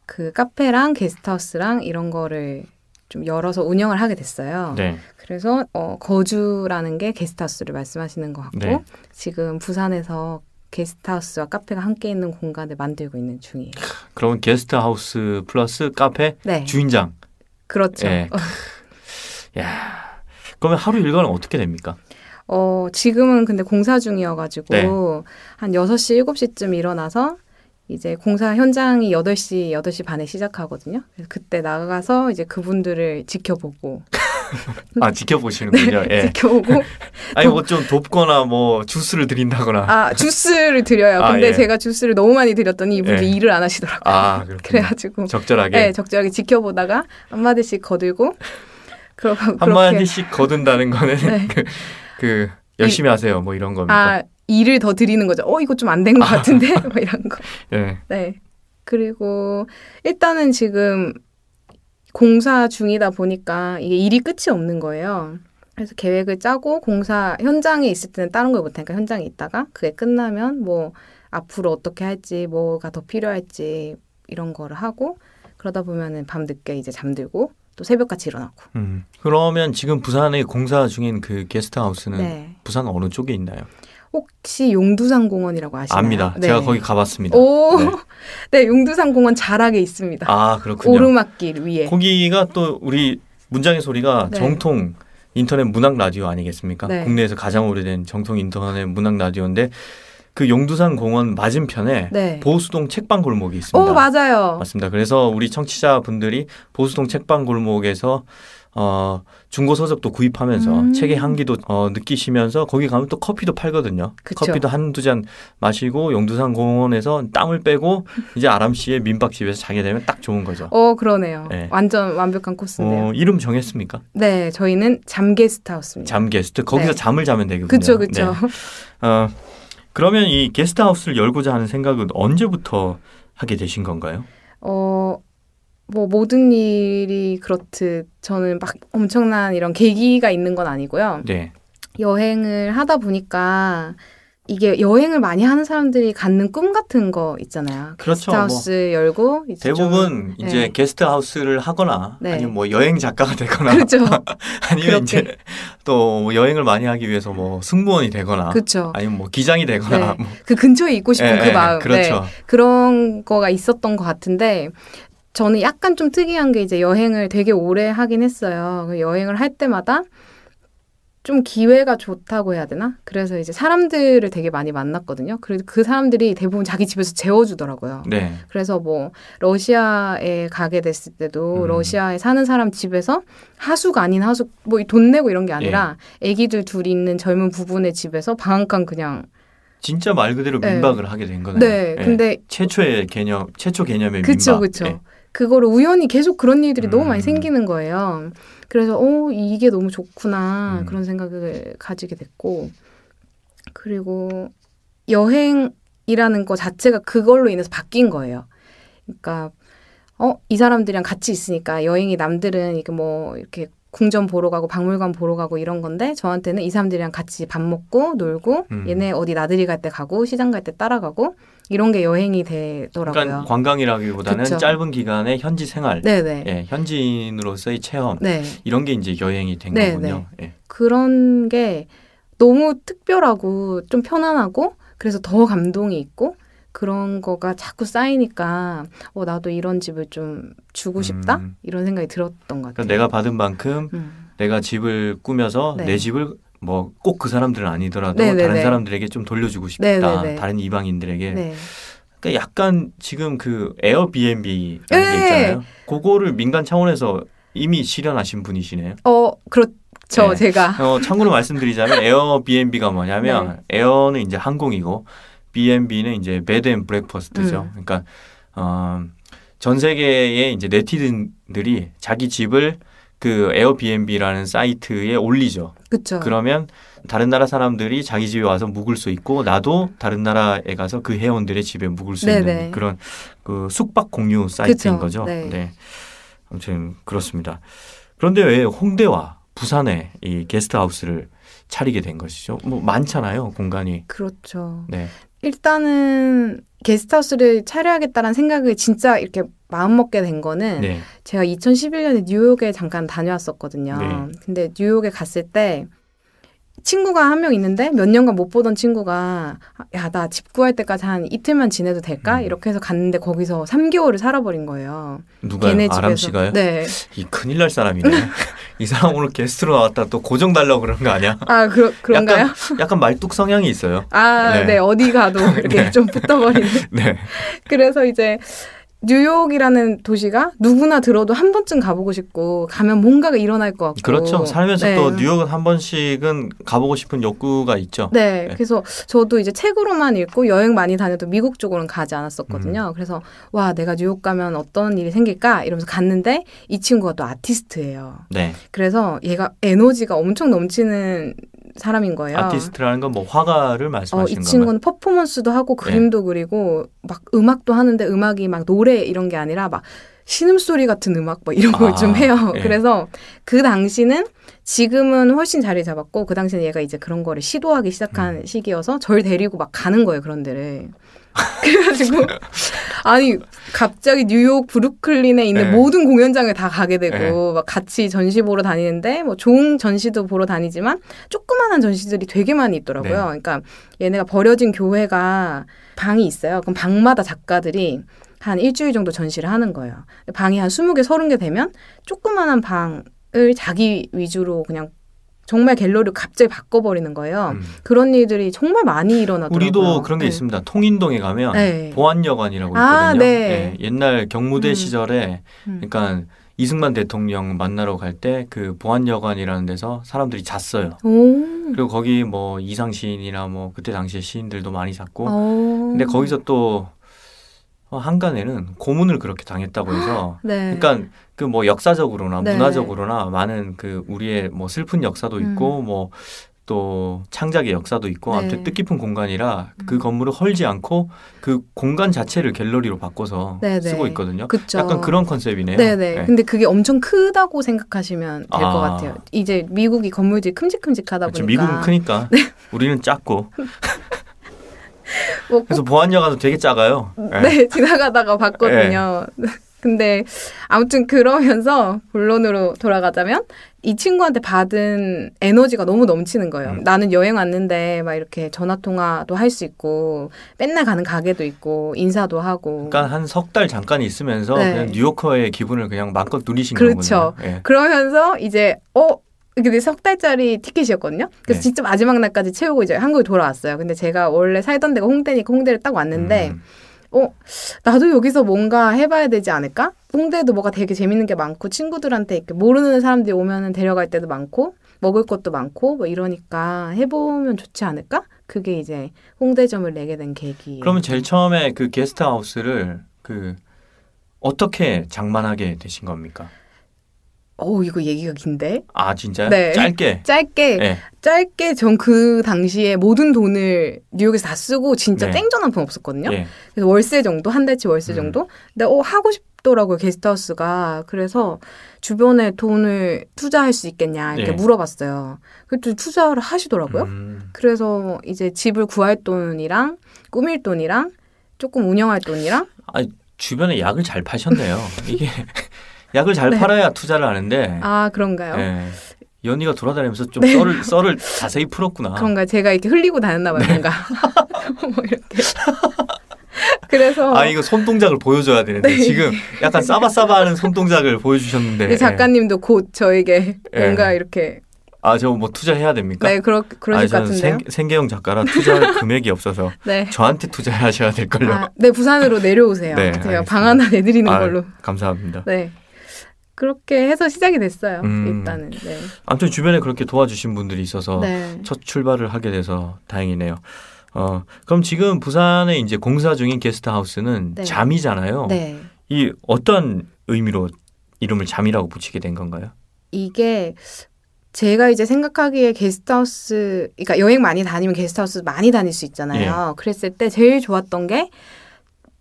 그 카페랑 게스트하우스랑 이런 거를 좀 열어서 운영을 하게 됐어요. 네. 그래서 거주라는 게 게스트하우스를 말씀하시는 것 같고 네. 지금 부산에서 게스트하우스와 카페가 함께 있는 공간을 만들고 있는 중이에요. 그러면 게스트하우스 플러스 카페 네. 주인장. 그렇죠. 네. 야, 그러면 하루 일과는 어떻게 됩니까? 지금은 근데 공사 중이어가지고 네. 한 6시, 7시쯤 일어나서 이제 공사 현장이 8시 반에 시작하거든요. 그래서 그때 나가서 이제 그분들을 지켜보고. 지켜보시는군요. 네, 예. 지켜보고. 아니, 뭐 좀 돕거나 뭐 주스를 드린다거나. 주스를 드려요. 근데 예. 제가 주스를 너무 많이 드렸더니 이분들이 예. 일을 안 하시더라고요. 그렇군요. 그래가지고. 적절하게. 네, 적절하게 지켜보다가 한마디씩 거들고. 한마디씩 거둔다는 거는 네. 열심히 하세요. 뭐 이런 겁니까? 일을 더 드리는 거죠. 이거 좀 안 된 것 같은데? 뭐 이런 거. 네. 네. 그리고 일단은 지금 공사 중이다 보니까 이게 일이 끝이 없는 거예요. 그래서 계획을 짜고 공사 현장에 있을 때는 다른 걸 못하니까 현장에 있다가 그게 끝나면 뭐 앞으로 어떻게 할지 뭐가 더 필요할지 이런 거를 하고 그러다 보면은 밤늦게 이제 잠들고 또 새벽같이 일어나고. 그러면 지금 부산에 공사 중인 그 게스트하우스는 네. 부산 어느 쪽에 있나요? 혹시 용두산 공원이라고 아시나요? 압니다. 네. 제가 거기 가봤습니다. 네, 용두산 공원 자락에 있습니다. 그렇군요. 오르막길 위에. 거기가 또 우리 문장의 소리가 네. 정통 인터넷 문학 라디오 아니겠습니까? 네. 국내에서 가장 오래된 정통 인터넷 문학 라디오인데 그 용두산 공원 맞은편에 네. 보수동 책방 골목이 있습니다. 맞아요. 맞습니다. 그래서 우리 청취자분들이 보수동 책방 골목에서 중고 서적도 구입하면서 책의 향기도 느끼시면서 거기 가면 또 커피도 팔거든요. 그쵸. 커피도 한두 잔 마시고 용두산 공원에서 땀을 빼고 이제 아람 씨의 민박집에서 자게 되면 딱 좋은 거죠. 그러네요. 네. 완전 완벽한 코스인데요. 이름 정했습니까? 네, 저희는 잠게스트하우스입니다. 잠게스트. 거기서 네. 잠을 자면 되거든요. 그렇죠. 네. 그러면 이 게스트하우스를 열고자 하는 생각은 언제부터 하게 되신 건가요? 뭐 모든 일이 그렇듯 저는 막 엄청난 이런 계기가 있는 건 아니고요. 네. 여행을 하다 보니까 이게 여행을 많이 하는 사람들이 갖는 꿈 같은 거 있잖아요. 그렇죠. 게스트하우스 뭐 열고 이제 대부분 좀, 이제 네. 게스트하우스를 하거나 네. 아니면 뭐 여행 작가가 되거나 그렇죠. 아니면 그렇게. 이제 또 뭐 여행을 많이 하기 위해서 뭐 승무원이 되거나 그렇죠. 아니면 뭐 기장이 되거나 네. 뭐. 그 근처에 있고 싶은 그 마음. 그렇죠. 네. 그런 거가 있었던 것 같은데 저는 약간 좀 특이한 게 이제 여행을 되게 오래 하긴 했어요. 그 여행을 할 때마다 좀 기회가 좋다고 해야 되나? 그래서 이제 사람들을 되게 많이 만났거든요. 그래도 그 사람들이 대부분 자기 집에서 재워주더라고요. 네. 그래서 뭐 러시아에 가게 됐을 때도 러시아에 사는 사람 집에서 하수가 아닌 하수, 뭐 돈 내고 이런 게 아니라 애기들 둘 있는 젊은 부부네 집에서 방 한 칸 그냥 진짜 말 그대로 민박을 하게 된 거네요. 네, 근데 최초 개념의 그쵸, 민박. 그쵸. 예. 그거를 우연히 계속 그런 일들이 너무 많이 생기는 거예요. 그래서 이게 너무 좋구나 그런 생각을 가지게 됐고 그리고 여행이라는 거 자체가 그걸로 인해서 바뀐 거예요. 그러니까 이 사람들이랑 같이 있으니까 여행이 남들은 이게 뭐 이렇게 궁전 보러 가고 박물관 보러 가고 이런 건데 저한테는 이 사람들이랑 같이 밥 먹고 놀고 얘네 어디 나들이 갈 때 가고 시장 갈 때 따라가고 이런 게 여행이 되더라고요. 그러니까 관광이라기보다는 그쵸. 짧은 기간의 현지 생활, 네네. 예, 현지인으로서의 체험 네. 이런 게 이제 여행이 된 네, 거군요. 예. 그런 게 너무 특별하고 좀 편안하고 그래서 더 감동이 있고 그런 거가 자꾸 쌓이니까 나도 이런 집을 좀 주고 싶다 이런 생각이 들었던 것 같아요. 그러니까 내가 받은 만큼 내가 집을 꾸며서 네. 내 집을 뭐 꼭 그 사람들은 아니더라도 네네네. 다른 사람들에게 좀 돌려주고 싶다. 네네네. 다른 이방인들에게. 네. 그러니까 약간 지금 그 에어비앤비라는 게 네. 있잖아요. 그거를 민간 차원에서 이미 실현하신 분이시네요. 그렇죠. 네. 제가 참고로 말씀드리자면 에어비앤비가 뭐냐면 에어는 이제 항공이고 B&B는 이제 베드 앤 브렉퍼스트죠. 그러니까 전 세계의 이제 네티즌들이 자기 집을 그 에어비앤비라는 사이트에 올리죠. 그렇죠. 그러면 다른 나라 사람들이 자기 집에 와서 묵을 수 있고 나도 다른 나라에 가서 그 회원들의 집에 묵을 수 네네. 있는 그런 그 숙박 공유 사이트인 그쵸. 거죠. 네. 네. 아무튼 그렇습니다. 그런데 왜 홍대와 부산에 이 게스트하우스를 차리게 된 것이죠? 뭐 많잖아요, 공간이. 그렇죠. 네. 일단은 게스트하우스를 차려야겠다는 생각을 진짜 이렇게 마음먹게 된 거는 네. 제가 2011년에 뉴욕에 잠깐 다녀왔었거든요. 네. 근데 뉴욕에 갔을 때 친구가 한 명 있는데 몇 년간 못 보던 친구가 야, 나 집 구할 때까지 한 이틀만 지내도 될까? 이렇게 해서 갔는데 거기서 3개월을 살아버린 거예요. 누가요? 걔네 아람 집에서. 씨가요? 네. 이 큰일 날 사람이네. 이 사람 오늘 게스트로 나왔다 또 고정 달라고 그런 거 아니야? 아, 그런가요? 약간 말뚝 성향이 있어요. 아, 네. 네. 어디 가도 이렇게 네. 좀 붙어버리는. 네. 그래서 이제 뉴욕이라는 도시가 누구나 들어도 한 번쯤 가보고 싶고 가면 뭔가가 일어날 것 같고. 그렇죠. 살면서 네. 또 뉴욕은 한 번씩은 가보고 싶은 욕구가 있죠. 네, 네. 그래서 저도 이제 책으로만 읽고 여행 많이 다녀도 미국 쪽으로는 가지 않았었거든요. 그래서 와, 내가 뉴욕 가면 어떤 일이 생길까 이러면서 갔는데 이 친구가 또 아티스트예요. 네. 그래서 얘가 에너지가 엄청 넘치는 사람인 거예요. 아티스트라는 건 뭐 화가를 이 말씀하시는 건가요? 친구는 퍼포먼스도 하고 그림도 그리고 막 음악도 하는데 음악이 막 노래 이런 게 아니라 막 신음소리 같은 음악 뭐 이런 걸 좀 해요. 예. 그래서 그 당시는 지금은 훨씬 자리 잡았고 그 당시는 얘가 이제 그런 거를 시도하기 시작한 시기여서 저를 데리고 막 가는 거예요. 그런 데를. 그래가지고 아니 갑자기 뉴욕 브루클린에 있는 네. 모든 공연장을 다 가게 되고 네. 막 같이 전시 보러 다니는데 뭐 좋은 전시도 보러 다니지만 조그만한 전시들이 되게 많이 있더라고요. 네. 그러니까 얘네가 버려진 교회가 방이 있어요. 그럼 방마다 작가들이 한 일주일 정도 전시를 하는 거예요. 방이 한 20개, 30개 되면 조그만한 방을 자기 위주로 그냥 정말 갤러리를 갑자기 바꿔버리는 거예요. 그런 일들이 정말 많이 일어나더라고요. 우리도 그런 게 네. 있습니다. 통인동에 가면 네. 보안여관이라고 아, 있거든요. 네. 네, 옛날 경무대 시절에 그러니까 이승만 대통령 만나러 갈 때 그 보안여관이라는 데서 사람들이 잤어요. 오. 그리고 거기 뭐 이상 시인이나 뭐 그때 당시에 시인들도 많이 잤고 근데 오. 거기서 또 한간에는 고문을 그렇게 당했다고 해서 네. 그러니까 그 뭐 역사적으로나 네. 문화적으로나 많은 그 우리의 뭐 슬픈 역사도 있고 뭐 또 창작의 역사도 있고 네. 아무튼 뜻깊은 공간이라 그 건물을 헐지 않고 그 공간 자체를 갤러리로 바꿔서 네네. 쓰고 있거든요. 그쵸. 약간 그런 컨셉이네요. 네네. 네. 근데 그게 엄청 크다고 생각하시면 될 것 같아요. 이제 미국이 건물들이 큼직큼직하다 보니까. 미국은 크니까 우리는 작고. 뭐 그래서 보안여가도 되게 작아요. 네, 지나가다가 봤거든요. 근데 아무튼 그러면서 본론으로 돌아가자면 이 친구한테 받은 에너지가 너무 넘치는 거예요. 나는 여행 왔는데 막 이렇게 전화통화도 할 수 있고 맨날 가는 가게도 있고 인사도 하고. 그러니까 한 석 달 잠깐 있으면서 네. 그냥 뉴요커의 기분을 그냥 마음껏 누리신 그렇죠. 거군요. 예. 그러면서 이제 근데 석 달짜리 티켓이었거든요. 그래서 네. 진짜 마지막 날까지 채우고 이제 한국에 돌아왔어요. 근데 제가 원래 살던 데가 홍대니까 홍대를 딱 왔는데 나도 여기서 뭔가 해봐야 되지 않을까? 홍대도 뭐가 되게 재밌는 게 많고 친구들한테 이렇게 모르는 사람들이 오면은 데려갈 때도 많고 먹을 것도 많고 뭐 이러니까 해보면 좋지 않을까? 그게 이제 홍대점을 내게 된 계기. 그러면 제일 처음에 그 게스트하우스를 어떻게 장만하게 되신 겁니까? 이거 얘기가 긴데? 아 진짜요? 네. 짧게 전 그 당시에 모든 돈을 뉴욕에서 다 쓰고 진짜 네. 땡전 한 푼 없었거든요. 예. 그래서 월세 정도, 한 달치 월세 정도. 근데 하고 싶더라고요, 게스트하우스가. 그래서 주변에 돈을 투자할 수 있겠냐 이렇게 예. 물어봤어요. 그랬더니 투자를 하시더라고요. 그래서 이제 집을 구할 돈이랑 꾸밀 돈이랑 조금 운영할 돈이랑 주변에 약을 잘 파셨네요. 이게 약을 잘 네. 팔아야 투자를 하는데. 아 그런가요? 예. 연희가 돌아다니면서 좀 썰을 자세히 풀었구나. 그런가요? 제가 이렇게 흘리고 다녔나 봐요, 뭔가. 뭐 이렇게. 그래서 이거 손동작을 보여줘야 되는데 네. 지금 약간 싸바싸바하는 손동작을 보여주셨는데. 작가님도 곧 저에게 뭔가 이렇게 저 뭐 투자해야 됩니까? 네, 그러실 것 같은데요. 생계형 작가라 투자할 금액이 없어서 네. 저한테 투자하셔야 될걸요. 네, 부산으로 내려오세요. 네, 제가 알겠습니다. 방 하나 내드리는 걸로. 감사합니다. 네. 그렇게 해서 시작이 됐어요. 일단은. 네. 아무튼 주변에 그렇게 도와주신 분들이 있어서 네. 첫 출발을 하게 돼서 다행이네요. 그럼 지금 부산에 이제 공사 중인 게스트하우스는 네. 잠이잖아요. 네. 이 어떤 의미로 이름을 잠이라고 붙이게 된 건가요? 이게 제가 이제 생각하기에 게스트하우스, 그러니까 여행 많이 다니면 게스트하우스 많이 다닐 수 있잖아요. 그랬을 때 제일 좋았던 게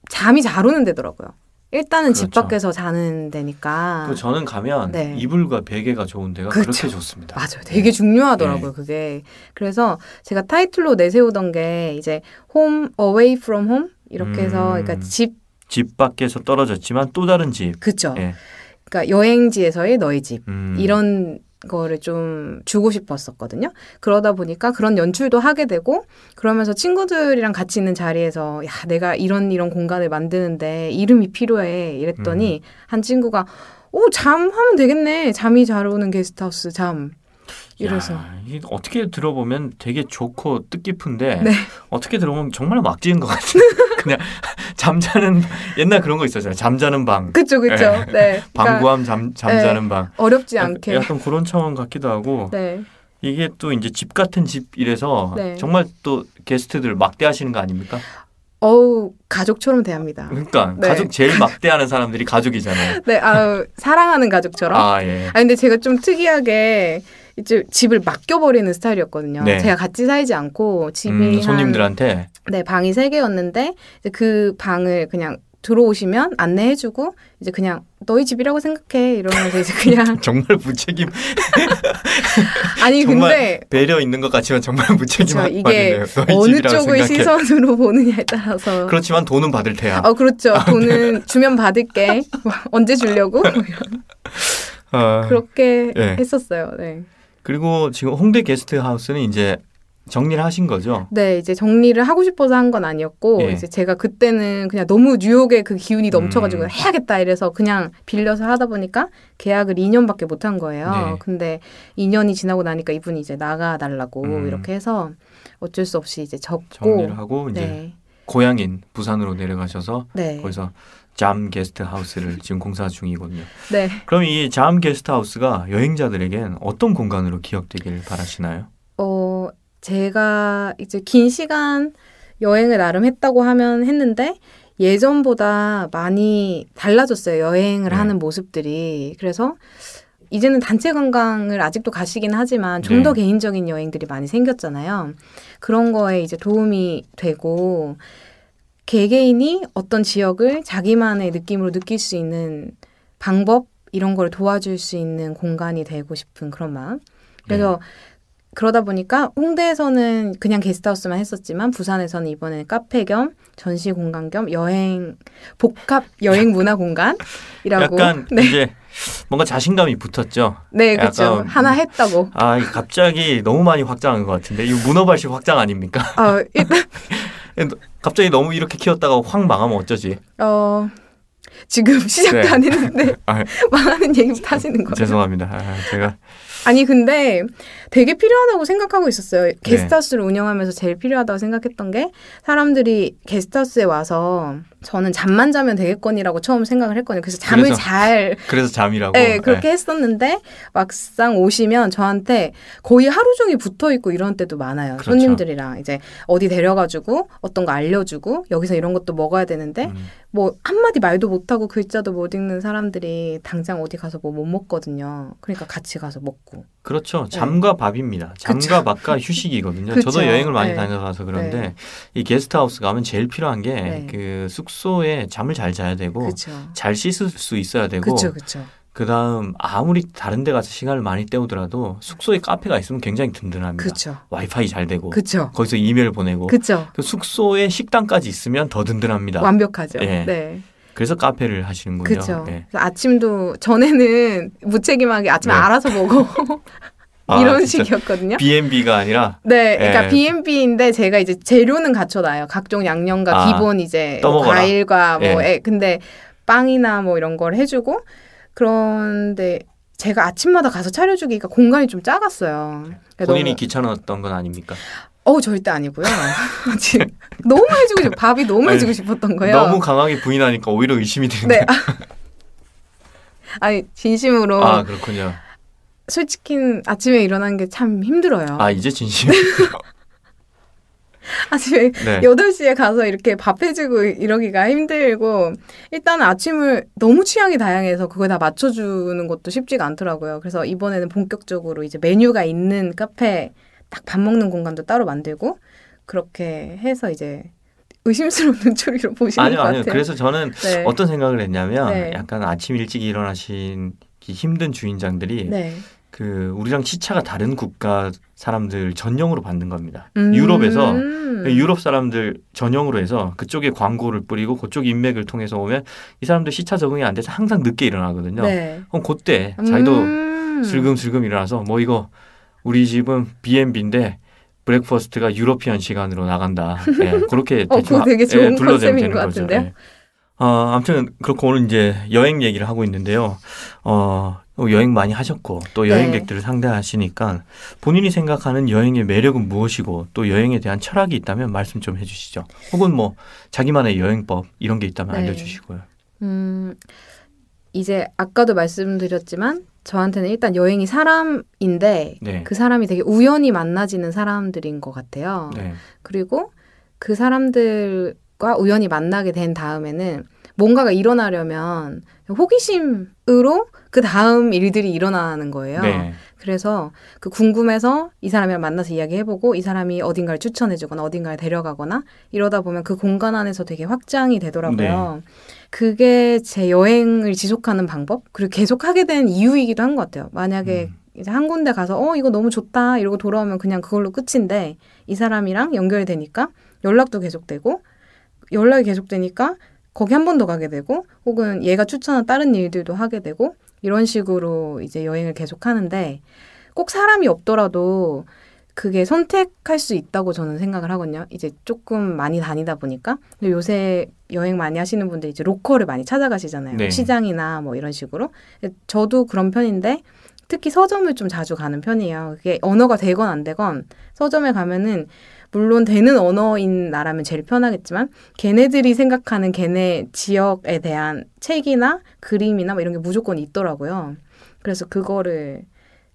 잠이 잘 오는 데더라고요. 일단은 그렇죠. 집 밖에서 자는 데니까. 또 저는 가면 네. 이불과 베개가 좋은 데가 그렇죠. 그렇게 좋습니다. 맞아요. 되게 중요하더라고요, 그게. 그래서 제가 타이틀로 내세우던 게 이제 Home Away from Home 이렇게 해서 그러니까 집 밖에서 떨어졌지만 또 다른 집. 그렇죠. 예. 그러니까 여행지에서의 너의 집 이런 거를 좀 주고 싶었었거든요. 그러다 보니까 그런 연출도 하게 되고 그러면서 친구들이랑 같이 있는 자리에서 야 내가 이런 공간을 만드는데 이름이 필요해 이랬더니 한 친구가 잠 하면 되겠네. 잠이 잘 오는 게스트하우스 잠. 이래서 이게 어떻게 들어보면 되게 좋고 뜻깊은데 네. 어떻게 들어보면 정말 막 지은 것 같은 그냥 잠자는 옛날 그런 거 있었잖아요. 잠자는 방. 그쵸. 네. 방구함 잠자는 방. 어렵지 않게. 약간 그런 차원 같기도 하고. 네. 이게 또 이제 집 같은 집이라서 네. 정말 또 게스트들 막대하시는 거 아닙니까? 가족처럼 대합니다. 그러니까 네. 가족 제일 막대하는 사람들이 가족이잖아요. 네, 사랑하는 가족처럼. 예. 근데 제가 좀 특이하게 이제 집을 맡겨버리는 스타일이었거든요. 네. 제가 같이 살지 않고 집이 손님들한테 네, 방이 3개였는데 이제 그 방을 그냥 들어오시면 안내해주고 이제 그냥 너희 집이라고 생각해 이러면서 이제 그냥 정말 무책임. 아니 정말 근데 배려 있는 것 같지만 정말 무책임한 이게 말이네요. 어느 쪽의 시선으로 보느냐에 따라서 그렇지만 돈은 받을 테야. 그렇죠. 돈은 주면 받을게. 언제 주려고? 이런. 그렇게 했었어요. 네. 그리고 지금 홍대 게스트하우스는 이제 정리를 하신 거죠? 네, 이제 정리를 하고 싶어서 한 건 아니었고 이제 제가 그때는 그냥 너무 뉴욕의 그 기운이 넘쳐가지고 해야겠다 이래서 그냥 빌려서 하다 보니까 계약을 2년밖에 못 한 거예요. 네. 근데 2년이 지나고 나니까 이분이 이제 나가달라고 이렇게 해서 어쩔 수 없이 이제 접고 정리를 하고 이제 고향인 부산으로 내려가셔서 거기서 잠 게스트하우스를 지금 공사 중이거든요. 네. 그럼 이 잠 게스트하우스가 여행자들에겐 어떤 공간으로 기억되길 바라시나요? 제가 이제 긴 시간 여행을 나름 했다고 하면 했는데 예전보다 많이 달라졌어요. 여행을 하는 모습들이. 그래서 이제는 단체 관광을 아직도 가시긴 하지만 좀 더 네. 개인적인 여행들이 많이 생겼잖아요. 그런 거에 이제 도움이 되고 개개인이 어떤 지역을 자기만의 느낌으로 느낄 수 있는 방법 이런 걸 도와줄 수 있는 공간이 되고 싶은 그런 마음. 그래서 그러다 보니까 홍대에서는 그냥 게스트하우스만 했었지만 부산에서는 이번에는 카페 겸 전시 공간 겸 여행 복합 여행 문화 공간이라고 약간 네. 이제 뭔가 자신감이 붙었죠. 네, 그렇죠. 하나 했다고. 아, 갑자기 너무 많이 확장한 것 같은데 이거 문어발식 확장 아닙니까? 일단 갑자기 너무 이렇게 키웠다가 확 망하면 어쩌지? 지금 시작도 네. 안 했는데 망하는 얘기부터 하시는 거예요. 죄송합니다. 제가 아니 근데 되게 필요하다고 생각하고 있었어요. 게스트하우스를 운영하면서 제일 필요하다고 생각했던 게 사람들이 게스트하우스에 와서 저는 잠만 자면 되겠거니라고 처음 생각을 했거든요. 그래서 잠을 그래서 잠이라고. 네, 그렇게 했었는데 막상 오시면 저한테 거의 하루 종일 붙어 있고 이런 때도 많아요. 그렇죠. 손님들이랑 이제 어디 데려가지고 어떤 거 알려주고 여기서 이런 것도 먹어야 되는데 뭐 한마디 말도 못하고 글자도 못 읽는 사람들이 당장 어디 가서 뭐 못 먹거든요. 그러니까 같이 가서 먹고. 그렇죠. 잠과 밥입니다. 잠과 밥과 휴식이거든요. 그쵸. 저도 여행을 많이 네. 다녀가서 그런데 네. 이 게스트하우스 가면 제일 필요한 게 네. 그 숙소에 잠을 잘 자야 되고 그렇죠. 잘 씻을 수 있어야 되고 그렇죠, 그렇죠. 그다음 아무리 다른 데 가서 시간을 많이 때우더라도 숙소에 카페가 있으면 굉장히 든든합니다. 그렇죠. 와이파이 잘 되고 그렇죠. 거기서 이메일 보내고 그렇죠. 그 숙소에 식당까지 있으면 더 든든합니다. 완벽하죠. 네. 네. 그래서 카페를 하시는군요. 그렇죠. 네. 아침도 전에는 무책임하게 아침에 네. 알아서 먹어 아, 이런 진짜. 식이었거든요. B&B가 아니라 네, 그러니까 예. B&B인데 제가 이제 재료는 갖춰놔요. 각종 양념과 기본 이제 떠먹어라. 과일과 뭐, 예. 근데 빵이나 뭐 이런 걸 해주고 그런데 제가 아침마다 가서 차려주기가 공간이 좀 작았어요. 그러니까 본인이 너무, 귀찮았던 건 아닙니까? 절대 아니고요. 지금 너무 해주고 싶, 밥이 너무 해주고 싶었던 거예요. 너무 강하게 부인하니까 오히려 의심이 되는 네. 거예요. 아니 진심으로 아 그렇군요. 솔직히 아침에 일어나는 게 참 힘들어요. 아 이제 진심. 아침에 네. 8시에 가서 이렇게 밥 해주고 이러기가 힘들고 일단은 아침을 너무 취향이 다양해서 그걸 다 맞춰주는 것도 쉽지가 않더라고요. 그래서 이번에는 본격적으로 이제 메뉴가 있는 카페 딱 밥 먹는 공간도 따로 만들고 그렇게 해서 이제 의심스러운 눈초리로 보시는 것 아니요. 같아요. 그래서 저는 네. 어떤 생각을 했냐면 네. 약간 아침 일찍 일어나신 힘든 주인장들이 네. 그 우리랑 시차가 다른 국가 사람들 전용으로 받는 겁니다. 유럽에서 유럽 사람들 전용으로 해서 그쪽에 광고를 뿌리고 그쪽 인맥을 통해서 오면 이 사람들 시차 적응이 안 돼서 항상 늦게 일어나거든요. 네. 그럼 그때 자기도 슬금슬금 일어나서 뭐 이거 우리 집은 B&B인데 브렉퍼스트가 유러피안 시간으로 나간다. 네, 그렇게 그거 되게 좋은 둘러대면 컨셉인 되는 것 거죠. 같은데요? 네. 아무튼 그렇고 오늘 이제 여행 얘기를 하고 있는데요. 여행 많이 하셨고 또 여행객들을 상대하시니까 본인이 생각하는 여행의 매력은 무엇이고 또 여행에 대한 철학이 있다면 말씀 좀 해주시죠. 혹은 뭐 자기만의 여행법 이런 게 있다면 네. 알려주시고요. 이제 아까도 말씀드렸지만 저한테는 일단 여행이 사람인데 네. 그 사람이 되게 우연히 만나지는 사람들인 것 같아요. 네. 그리고 그 사람들과 우연히 만나게 된 다음에는 뭔가가 일어나려면 호기심으로 그 다음 일들이 일어나는 거예요. 네. 그래서 그 궁금해서 이 사람이랑 만나서 이야기해보고 이 사람이 어딘가를 추천해주거나 어딘가를 데려가거나 이러다 보면 그 공간 안에서 되게 확장이 되더라고요. 그게 제 여행을 지속하는 방법 그리고 계속 하게 된 이유이기도 한 것 같아요. 만약에 이제 한 군데 가서 이거 너무 좋다 이러고 돌아오면 그냥 그걸로 끝인데 이 사람이랑 연결되니까 연락도 계속되고 연락이 계속되니까 거기 한 번 더 가게 되고 혹은 얘가 추천한 다른 일들도 하게 되고 이런 식으로 이제 여행을 계속 하는데 꼭 사람이 없더라도 그게 선택할 수 있다고 저는 생각을 하거든요. 이제 조금 많이 다니다 보니까. 근데 요새 여행 많이 하시는 분들 이제 로컬을 많이 찾아가시잖아요. 네. 시장이나 뭐 이런 식으로. 저도 그런 편인데 특히 서점을 좀 자주 가는 편이에요. 그게 언어가 되건 안 되건 서점에 가면은 물론 되는 언어인 나라면 제일 편하겠지만 걔네들이 생각하는 걔네 지역에 대한 책이나 그림이나 뭐 이런 게 무조건 있더라고요. 그래서 그거를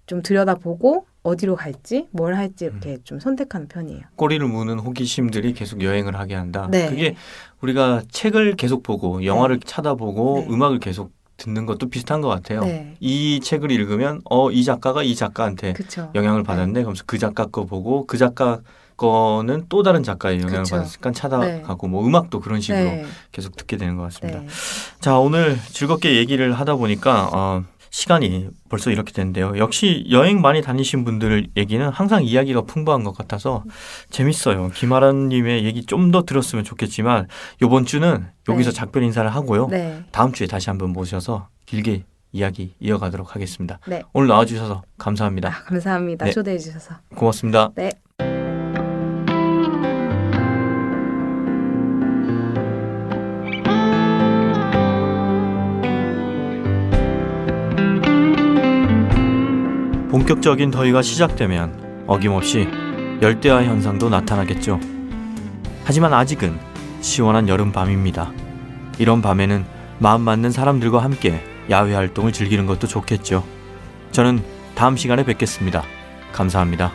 좀 들여다보고 어디로 갈지 뭘 할지 이렇게 좀 선택하는 편이에요. 꼬리를 무는 호기심들이 계속 여행을 하게 한다. 네. 그게 우리가 책을 계속 보고 영화를 찾아보고 네. 음악을 계속 듣는 것도 비슷한 것 같아요. 네. 이 책을 읽으면 이 작가가 이 작가한테 그쵸. 영향을 받았네. 네. 그러면서 그 작가 거 보고 그 작가 거는 또 다른 작가의 영향을 그쵸. 받았으니까 찾아가고 네. 뭐 음악도 그런 식으로 네. 계속 듣게 되는 것 같습니다. 네. 자, 오늘 즐겁게 얘기를 하다 보니까 시간이 벌써 이렇게 됐는데요. 역시 여행 많이 다니신 분들 얘기는 항상 이야기가 풍부한 것 같아서 재밌어요. 김아란님의 얘기 좀 더 들었으면 좋겠지만 이번 주는 여기서 네. 작별 인사를 하고요. 네. 다음 주에 다시 한번 모셔서 길게 이야기 이어가도록 하겠습니다. 네. 오늘 나와주셔서 감사합니다. 감사합니다. 네. 초대해 주셔서. 고맙습니다. 네. 본격적인 더위가 시작되면 어김없이 열대야 현상도 나타나겠죠. 하지만 아직은 시원한 여름밤입니다. 이런 밤에는 마음 맞는 사람들과 함께 야외 활동을 즐기는 것도 좋겠죠. 저는 다음 시간에 뵙겠습니다. 감사합니다.